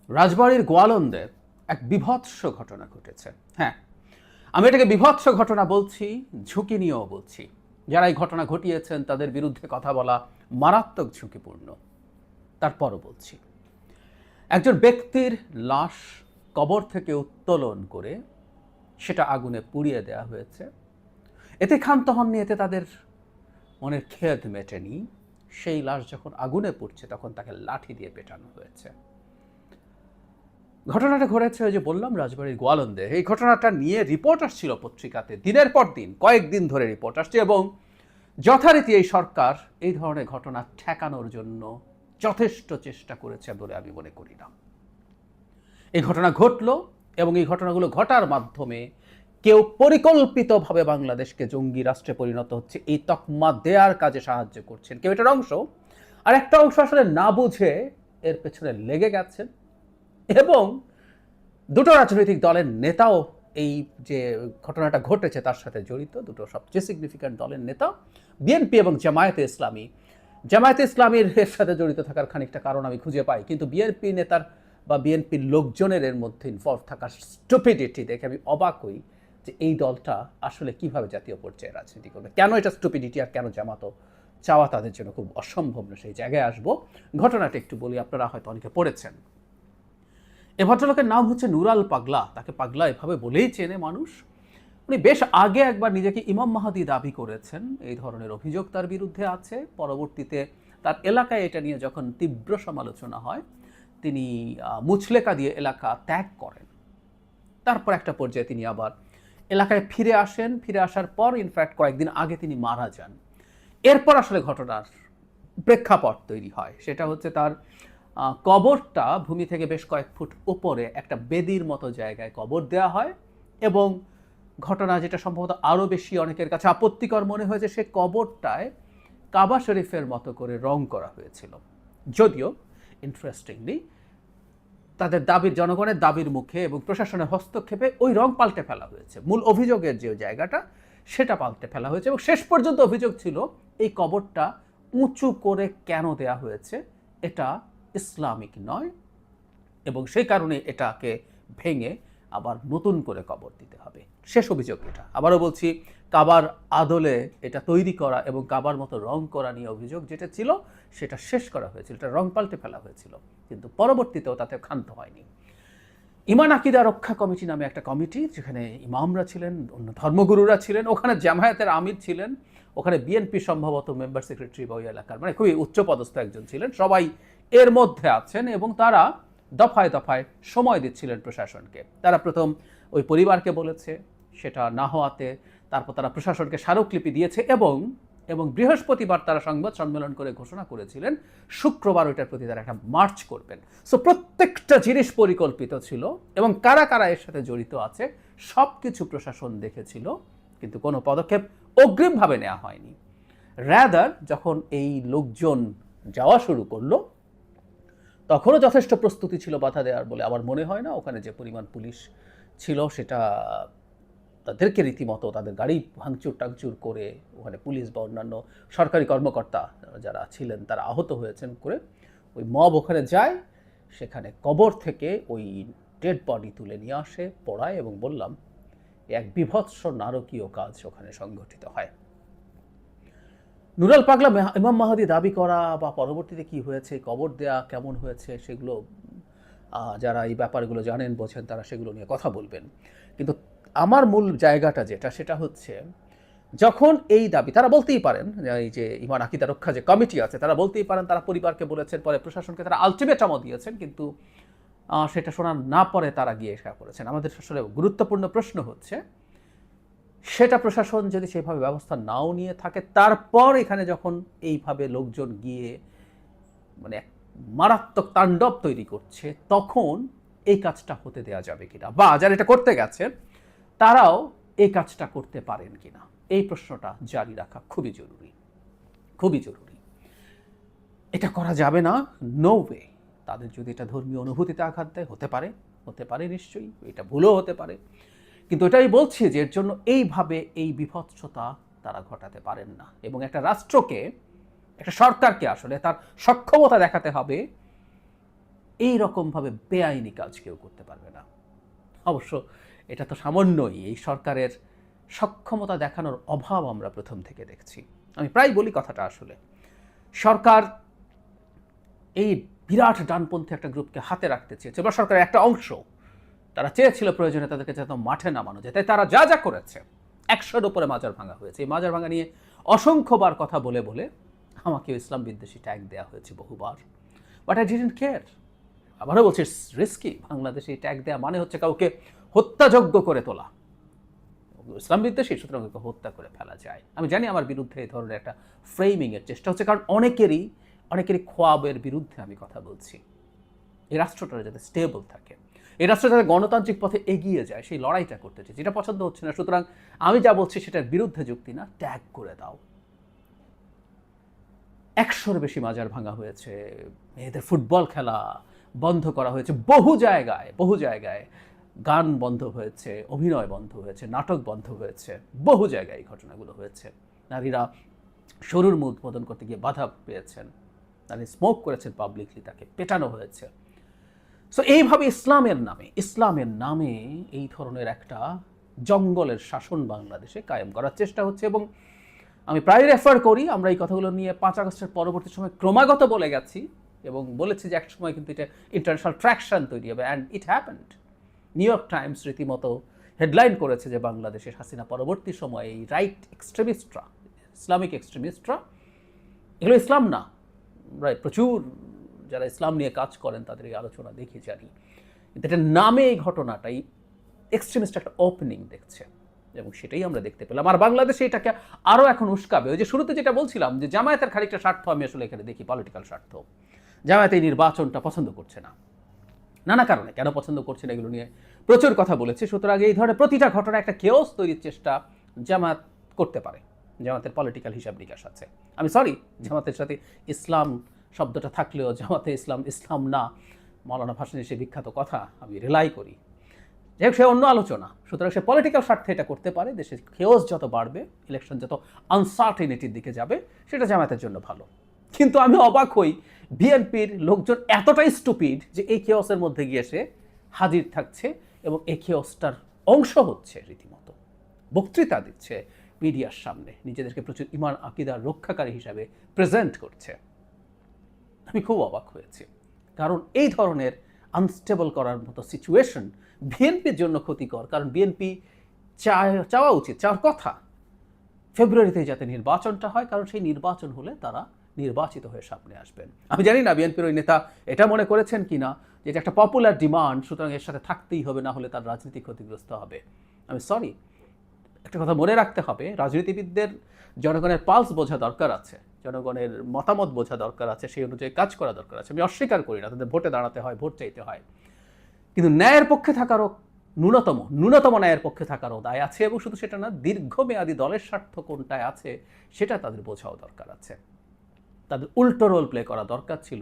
রাজবাড়ির গোয়ালন্দে এক বীভৎস ঘটনা ঘটেছে। হ্যাঁ, আমি এটাকে বীভৎস ঘটনা বলছি, ঝুঁকি নিয়েও বলছি। যারা এই ঘটনা ঘটিয়েছেন তাদের বিরুদ্ধে কথা বলা মারাত্মক ঝুঁকিপূর্ণ। তারপরও বলছি, একজন ব্যক্তির লাশ কবর থেকে উত্তোলন করে সেটা আগুনে পুড়িয়ে দেওয়া হয়েছে। এতে ক্ষান্ত হননি, এতে তাদের মনের খেদ মেটেনি। সেই লাশ যখন আগুনে পুড়ছে তখন তাকে লাঠি দিয়ে পেটানো হয়েছে। ঘটনাটা ঘটেছে ওই যে বললাম রাজবাড়ির গোয়ালন্দে। এই ঘটনাটা নিয়ে রিপোর্ট আসছিল পত্রিকাতে, দিনের পর দিন, কয়েকদিন ধরে রিপোর্ট আসছে, এবং যথারীতি এই সরকার এই ধরনের ঘটনা ঠেকানোর জন্য যথেষ্ট চেষ্টা করেছে বলে আমি মনে করি না। এই ঘটনা ঘটলো এবং এই ঘটনাগুলো ঘটার মাধ্যমে কেউ পরিকল্পিতভাবে বাংলাদেশকে জঙ্গি রাষ্ট্রে পরিণত হচ্ছে এই তকমা দেওয়ার কাজে সাহায্য করছেন কেউ, এটার অংশ। আর একটা অংশ আসলে না বুঝে এর পেছনে লেগে গেছেন, এবং দুটো রাজনৈতিক দলের নেতাও এই যে ঘটনাটা ঘটেছে তার সাথে জড়িত। দুটো সবচেয়ে সিগনিফিক্যান্ট দলের নেতা, বিএনপি এবং জামায়াতে ইসলামী। জামায়াতে ইসলামীর এর সাথে জড়িত থাকার খানিকটা কারণ আমি খুঁজে পাই, কিন্তু বিএনপি নেতার বা বিএনপির লোকজনের এর মধ্যে ইনভলভ থাকার স্টুপিডিটি দেখে আমি অবাক হই যে এই দলটা আসলে কিভাবে জাতীয় পর্যায়ে রাজনীতি করবে, কেন এটা স্টুপিডিটি, আর কেন জামাতও চাওয়া তাদের জন্য খুব অসম্ভব না। সেই জায়গায় আসবো। ঘটনাটা একটু বলি, আপনারা হয়তো অনেকে পড়েছেন। এ ভদ্রলোকের নাম হচ্ছে নুরাল পাগলা। তাকে পাগলা এভাবে বলেই চেনে মানুষ। উনি বেশ আগে একবার নিজেকে ইমাম মাহাদি দাবি করেছেন, এই ধরনের অভিযোগ তার বিরুদ্ধে আছে। পরবর্তীতে তার এলাকায় এটা নিয়ে যখন তীব্র সমালোচনা হয়, তিনি মুচলেকা দিয়ে এলাকা ত্যাগ করেন। তারপর একটা পর্যায়ে তিনি আবার এলাকায় ফিরে আসেন। ফিরে আসার পর ইনফ্যাক্ট কয়েকদিন আগে তিনি মারা যান। এরপর আসলে ঘটনার প্রেক্ষাপট তৈরি হয়। সেটা হচ্ছে তার কবরটা ভূমি থেকে বেশ কয়েক ফুট উপরে একটা বেদির মতো জায়গায় কবর দেওয়া হয়, এবং ঘটনা যেটা সম্ভবত আরও বেশি অনেকের কাছে আপত্তিকর মনে হয়েছে, সে কবরটায় কাবা শরীফের মতো করে রং করা হয়েছিল। যদিও ইন্টারেস্টিংলি তাদের দাবির, জনগণের দাবির মুখে এবং প্রশাসনের হস্তক্ষেপে ওই রং পাল্টে ফেলা হয়েছে। মূল অভিযোগের যে জায়গাটা সেটা পাল্টে ফেলা হয়েছে, এবং শেষ পর্যন্ত অভিযোগ ছিল এই কবরটা উঁচু করে কেন দেয়া হয়েছে, এটা ইসলামিক নয়, এবং সেই কারণে এটাকে ভেঙে আবার নতুন করে কবর দিতে হবে। শেষ অভিযোগ এটা। আবারও বলছি, কাবার আদলে এটা তৈরি করা এবং কাবার মতো রং করা নিয়ে অভিযোগ যেটা ছিল সেটা শেষ করা হয়েছিল, এটা রং পাল্টে ফেলা হয়েছিল, কিন্তু পরবর্তীতেও তাতে ক্ষান্ত হয়নি। ইমান আকিদা রক্ষা কমিটি নামে একটা কমিটি, যেখানে ইমামরা ছিলেন, অন্য ধর্মগুরুরা ছিলেন, ওখানে জামায়াতের আমির ছিলেন, ওখানে বিএনপি সম্ভবত মেম্বার সেক্রেটারি বা ওই এলাকার মানে খুবই উচ্চপদস্থ একজন ছিলেন, সবাই এর মধ্যে আছেন, এবং তারা দফায় দফায় সময় দিচ্ছিলেন প্রশাসনকে। তারা প্রথম ওই পরিবারকে বলেছে, সেটা না হওয়াতে তারপর তারা প্রশাসনকে স্মারকলিপি দিয়েছে, এবং বৃহস্পতিবার তারা সংবাদ সম্মেলন করে ঘোষণা করেছিলেন শুক্রবার ওইটার প্রতি তারা একটা মার্চ করবেন। সো প্রত্যেকটা জিনিস পরিকল্পিত ছিল, এবং কারা কারা এর সাথে জড়িত আছে সব কিছু প্রশাসন দেখেছিল, কিন্তু কোনো পদক্ষেপ অগ্রিমভাবে নেওয়া হয়নি। রাদার যখন এই লোকজন যাওয়া শুরু করলো তখনও যথেষ্ট প্রস্তুতি ছিল বাধা দেওয়ার বলে আমার মনে হয় না। ওখানে যে পরিমাণ পুলিশ ছিল সেটা তাদেরকে রীতিমতো তাদের গাড়ি ভাঙচুর টাংচুর করে, ওখানে পুলিশ বা অন্যান্য সরকারি কর্মকর্তা যারা ছিলেন তারা আহত হয়েছেন করে ওই মব ওখানে যায়, সেখানে কবর থেকে ওই ডেড বডি তুলে নিয়ে আসে, পড়ায়, এবং বললাম এক বীভৎস নারকীয় কাজ ওখানে সংঘটিত হয়। নুরাল পাগলা ইমাম মাহাদি দাবি করা বা পরবর্তীতে কি হয়েছে, কবর দেয়া কেমন হয়েছে, সেগুলো যারা এই ব্যাপারগুলো জানেন বোঝেন তারা সেগুলো নিয়ে কথা বলবেন। কিন্তু আমার মূল জায়গাটা যেটা, সেটা হচ্ছে যখন এই দাবি তারা বলতেই পারেন, এই যে ইমান আকিদা রক্ষা যে কমিটি আছে তারা বলতেই পারেন, তারা পরিবারকে বলেছেন, পরে প্রশাসনকে তারা আলটিমেটামও দিয়েছেন, কিন্তু সেটা শোনা না পরে তারা গিয়ে এসে করেছেন। আমাদের আসলে গুরুত্বপূর্ণ প্রশ্ন হচ্ছে, সেটা প্রশাসন যদি সেভাবে ব্যবস্থা নাও নিয়ে থাকে, তারপর এখানে যখন এইভাবে লোকজন গিয়ে মানে মারাত্মক তাণ্ডব তৈরি করছে, তখন এই কাজটা হতে দেওয়া যাবে কিনা, বা যারা এটা করতে গেছে তারাও এই কাজটা করতে পারেন কিনা, এই প্রশ্নটা জারি রাখা খুবই জরুরি, খুবই জরুরি। এটা করা যাবে না, নো ওয়ে। তাদের যদি এটা ধর্মীয় অনুভূতিতে আঘাত দেয়, হতে পারে নিশ্চয়ই, এটা ভুলও হতে পারে, কিন্তু এটাই বলছি যে এর জন্য এইভাবে এই বিভৎসতা তারা ঘটাতে পারেন না। এবং একটা রাষ্ট্রকে, একটা সরকারকে আসলে তার সক্ষমতা দেখাতে হবে এই রকমভাবে বেআইনি কাজ কেউ করতে পারবে না। অবশ্য এটা তো সামান্যই, এই সরকারের সক্ষমতা দেখানোর অভাব আমরা প্রথম থেকে দেখছি। আমি প্রায় বলি কথাটা, আসলে সরকার এই বিরাট ডানপন্থী একটা গ্রুপকে হাতে রাখতে চেয়েছে, বা সরকারের একটা অংশ, তারা চেয়েছিল প্রয়োজনে তাদেরকে যাতে মাঠে নামানো যায়। তাই তারা যা যা করেছে, 100-র উপরে মাজার ভাঙা হয়েছে। এই মাজার ভাঙা নিয়ে অসংখ্যবার কথা বলে বলে আমাকেও ইসলাম বিদ্বেষী ট্যাগ দেওয়া হয়েছে বহুবার, বাট আই ডিডন্ট কেয়ার। আবারও বলছি, রিস্কি। বাংলাদেশে এই ট্যাগ দেওয়া মানে হচ্ছে কাউকে হত্যাযোগ্য করে তোলা। ইসলাম বিদ্বেষী, সুতরাং হত্যা করে ফেলা যায়। আমি জানি আমার বিরুদ্ধে এই ধরনের একটা ফ্রেমিংয়ের চেষ্টা হচ্ছে, কারণ অনেকেরই খোয়াবের বিরুদ্ধে আমি কথা বলছি। এই রাষ্ট্রটা যাতে স্টেবল থাকে, এই রাষ্ট্র যাতে গণতান্ত্রিক পথে এগিয়ে যায়, সেই লড়াইটা করতে চাই। যেটা পছন্দ হচ্ছে না, সুতরাং আমি যা বলছি সেটার বিরুদ্ধে যুক্তি না, ট্যাগ করে দাও। 100-র বেশি মাজার ভাঙা হয়েছে, মেয়েদের ফুটবল খেলা বন্ধ করা হয়েছে, বহু জায়গায় গান বন্ধ হয়েছে, অভিনয় বন্ধ হয়েছে, নাটক বন্ধ হয়েছে, বহু জায়গায় এই ঘটনাগুলো হয়েছে। নারীরা সরুর মুখ উদ্বোধন করতে গিয়ে বাধা পেয়েছেন, নারী স্মোক করেছেন পাবলিকলি, তাকে পেটানো হয়েছে। সো এইভাবে ইসলামের নামে এই ধরনের একটা জঙ্গলের শাসন বাংলাদেশে কায়েম করার চেষ্টা হচ্ছে। এবং আমি প্রায় রেফার করি, আমরা এই কথাগুলো নিয়ে 5 আগস্টের পরবর্তী সময় ক্রমাগত বলে গেছি এবং বলেছি যে এক সময় কিন্তু এটা ইন্টারন্যাশনাল ট্র্যাকশন তৈরি হবে, and it happened. New York Times রীতিমতো হেডলাইন করেছে যে বাংলাদেশের হাসিনা পরবর্তী সময়ে এই রাইট এক্সট্রিমিস্টরা, ইসলামিক এক্সট্রিমিস্টরা, এগুলো ইসলাম না, রাইট, প্রচুর যারা ইসলাম নিয়ে কাজ করেন তাদের এই আলোচনা দেখি জানি, কিন্তু এটার নামে এই ঘটনাটাই এক্সট্রিমিস্ট একটা ওপেনিং দেখছে, এবং সেটাই আমরা দেখতে পেলাম। আর বাংলাদেশে এটাকে আরও এখন উস্কাবে। ওই যে শুরুতে যেটা বলছিলাম যে জামায়াতের খানিকটা স্বার্থ আমি আসলে এখানে দেখি, পলিটিক্যাল স্বার্থ। জামায়াত এই নির্বাচনটা পছন্দ করছে না, নানা কারণে। কেন পছন্দ করছে না এগুলো নিয়ে প্রচুর কথা বলেছে। সুতরাং এই ধরনের প্রতিটা ঘটনা একটা কেওস তৈরির চেষ্টা জামায়াত করতে পারে, জামাতের পলিটিক্যাল হিসাব নিকাশ আছে। আমি সরি, জামাতের সাথে ইসলাম শব্দটা থাকলেও জামাতে ইসলাম না, মৌলানা ভাসানীর সে বিখ্যাত কথা আমি রিলাই করি। যাই হোক, সে অন্য আলোচনা। সুতরাং সে পলিটিক্যাল স্বার্থে এটা করতে পারে। দেশের খেওস যত বাড়বে, ইলেকশন যত আনসার্টেনিটির দিকে যাবে, সেটা জামায়াতের জন্য ভালো। কিন্তু আমি অবাক হই, বিএনপির লোকজন এতটাই স্টুপিড যে এই খেওসের মধ্যে গিয়ে সে হাজির থাকছে এবং এই খেওসটার অংশ হচ্ছে, রীতিমতো বক্তৃতা দিচ্ছে মিডিয়ার সামনে, নিজেদেরকে প্রচুর ইমান আকিদার রক্ষাকারী হিসাবে প্রেজেন্ট করছে। আমি খুব অবাক হয়েছি, কারণ এই ধরনের আনস্টেবল করার মতো সিচুয়েশন বিএনপির জন্য ক্ষতিকর। কারণ বিএনপি চাওয়া উচিত, চাওয়ার কথা ফেব্রুয়ারিতে যাতে নির্বাচনটা হয়, কারণ সেই নির্বাচন হলে তারা নির্বাচিত হয়ে সামনে আসবেন। আমি জানি না বিএনপির ওই নেতা এটা মনে করেছেন কিনা যে এটা একটা পপুলার ডিমান্ড, সুতরাং এর সাথে থাকতেই হবে, না হলে তার রাজনীতি ক্ষতিগ্রস্ত হবে। আমি সরি, একটা কথা মনে রাখতে হবে, রাজনীতিবিদদের জনগণের পালস বোঝা দরকার আছে, জনগণের মতামত বোঝা দরকার আছে, সেই অনুযায়ী কাজ করা দরকার আছে। আমি অস্বীকার করি না, তাদের ভোটে দাঁড়াতে হয়, ভোট চাইতে হয়, কিন্তু ন্যায়ের পক্ষে থাকারও ন্যূনতম ন্যায়ের পক্ষে থাকারও দায় আছে। এবং শুধু সেটা না, দীর্ঘমেয়াদী দলের স্বার্থ কোনটায় আছে সেটা তাদের বোঝাও দরকার আছে। তাদের উল্টো রোল প্লে করা দরকার ছিল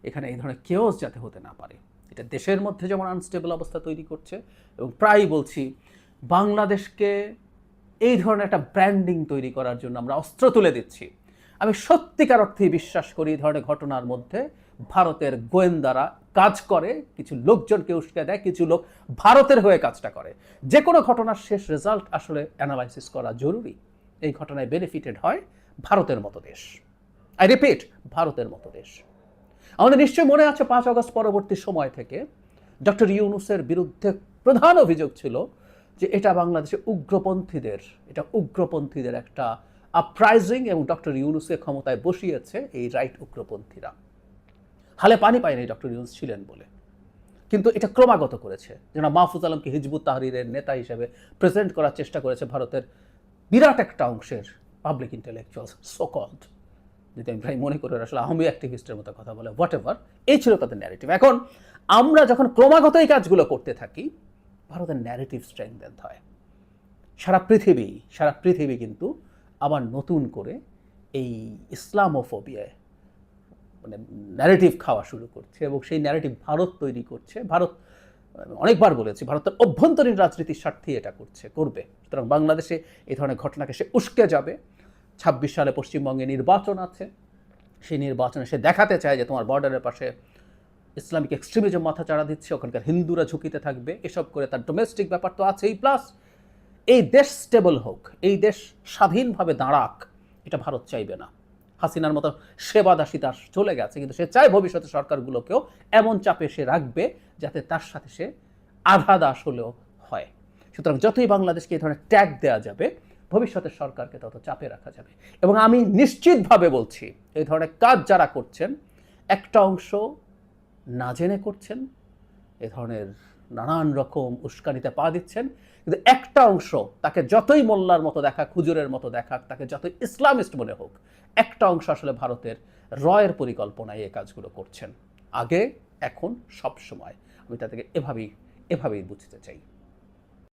এখানে, এই ধরনের কেওস যাতে হতে না পারে। এটা দেশের মধ্যে যেমন আনস্টেবল অবস্থা তৈরি করছে, এবং প্রায় বলছি বাংলাদেশকে এই ধরনের একটা ব্র্যান্ডিং তৈরি করার জন্য আমরা অস্ত্র তুলে দিচ্ছি। আমি সত্যিকার অর্থেই বিশ্বাস করি এই ধরনের ঘটনার মধ্যে ভারতের গোয়েন্দারা কাজ করে, কিছু লোকজনকে উস্কে দেয়, কিছু লোক ভারতের হয়ে কাজটা করে। যে কোনো ঘটনার শেষ রেজাল্ট আসলে অ্যানালাইসিস করা জরুরি। এই ঘটনায় বেনিফিটেড হয় ভারতের মতো দেশ, আই রিপিট, ভারতের মতো দেশ। আমাদের নিশ্চয়ই মনে আছে 5 আগস্ট পরবর্তী সময় থেকে ডক্টর ইউনূসের বিরুদ্ধে প্রধান অভিযোগ ছিল যে এটা বাংলাদেশে উগ্রপন্থীদের একটা আপরাইজিং, এবং ডক্টর ইউনূসকে ক্ষমতায় বসিয়েছে এই রাইট উগ্রপন্থীরা। হালে পানি পায়নি ডক্টর ইউনূস ছিলেন বলে, কিন্তু এটা ক্রমাগত করেছে। যেন মাহফুজ আলমকে হিজবুত তাহরিরের নেতা হিসেবে প্রেজেন্ট করার চেষ্টা করেছে ভারতের বিরাট একটা অংশের পাবলিক ইন্টেলেকচুয়ালস, সোকল্ড, যদি আমি প্রায় মনে করি আসলে আওয়ামী অ্যাক্টিভিস্টের মতো কথা বলে, হোয়াট এভার, এই ছিল তাদের ন্যারেটিভ। এখন আমরা যখন ক্রমাগত এই কাজগুলো করতে থাকি, ভারতের ন্যারেটিভ স্ট্রেংথেন হয়। সারা পৃথিবী কিন্তু আবার নতুন করে এই ইসলামোফোবিয়ায় মানে ন্যারেটিভ খাওয়া শুরু করছে, এবং সেই ন্যারেটিভ ভারত তৈরি করছে। ভারত, অনেকবার বলেছি, ভারতের অভ্যন্তরীণ রাজনীতির স্বার্থে এটা করবে। সুতরাং বাংলাদেশে এই ধরনের ঘটনাকে সে উস্কে যাবে। 26 সালে পশ্চিমবঙ্গে নির্বাচন আছে, সেই নির্বাচনে সে দেখাতে চায় যে তোমার বর্ডারের পাশে ইসলামিক এক্সট্রিমিজম মাথা চাড়া দিচ্ছে, ওখানকার হিন্দুরা ঝুঁকিতে থাকবে, এসব করে তার ডোমেস্টিক ব্যাপার তো আছেই, প্লাস এই দেশ স্টেবল হোক, এই দেশ স্বাধীনভাবে দাঁড়াক, এটা ভারত চাইবে না। হাসিনার মতো সেবা দাসিতা চলে গেছে, কিন্তু সে চায় ভবিষ্যতে সরকারগুলোকেও এমন চাপে সে রাখবে যাতে তার সাথে সে আধা দাস হলেও হয়। সুতরাং যতই বাংলাদেশকে এই ধরনের ট্যাগ দেওয়া যাবে, ভবিষ্যতের সরকারকে তত চাপে রাখা যাবে। এবং আমি নিশ্চিতভাবে বলছি, এই ধরনের কাজ যারা করছেন, একটা অংশ না জেনে করছেন, এ ধরনের নানান রকম উস্কানিতে পা দিচ্ছেন, কিন্তু একটা অংশ তাকে যতই মোল্লার মতো দেখাক, হুজুরের মতো দেখাক, তাকে যতই ইসলামিস্ট মনে হোক, একটা অংশ আসলে ভারতের রয়ের পরিকল্পনায় এই কাজগুলো করছেন। আগে, এখন, সব সময় আমি তাদেরকে এভাবেই বুঝতে চাই।